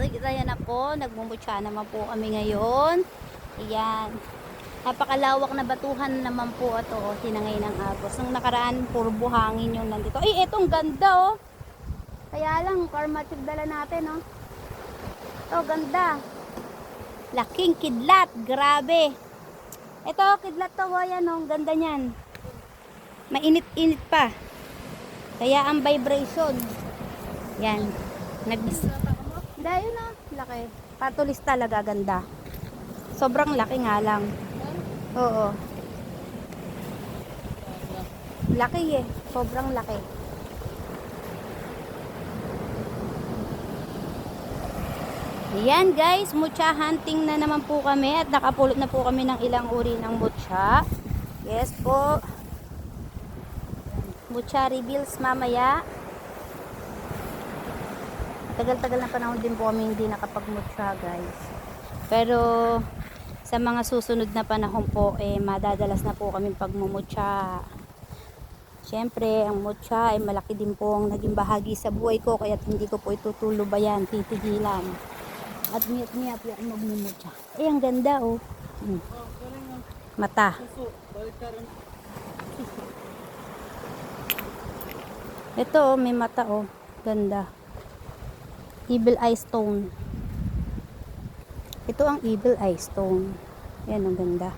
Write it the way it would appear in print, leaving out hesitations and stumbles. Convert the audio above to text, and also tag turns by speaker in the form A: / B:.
A: ayan na po, nagmumutya naman po kami ngayon. Ayan. Napakalawak na batuhan naman po ito, hinangay ng agos. Nung nakaraan, puro buhangin yung nandito. Ay, etong ganda, oh. Kaya lang, karmatig dala natin, oh. Ito, ganda. Laking kidlat, grabe. Ito, kidlat to, oh, yan, oh. Ganda niyan. Mainit-init pa. Kaya ang vibration. Yan. Dahil na, laki. Patulis talaga, ganda. Sobrang laki nga lang. Oo. Laki eh. Sobrang laki. Ayan guys, mutya hunting na naman po kami at nakapulot na po kami ng ilang uri ng mutya. Yes po. Mutya reveals mamaya. Tagal-tagal na panahon din po kami hindi nakapagmutya guys. Pero sa mga susunod na panahon po, madadalas na po kami pagmumutya. Siyempre, ang mutya ay malaki din po ang naging bahagi sa buhay ko, kaya hindi ko po itutulubayan, titigilan. At miyat-miyat yung magmumutya. Ang ganda oh. Mata. Ito oh, may mata oh. Ganda. Evil Eye Stone. Ito ang Evil Eye Stone. Yan, ang ganda.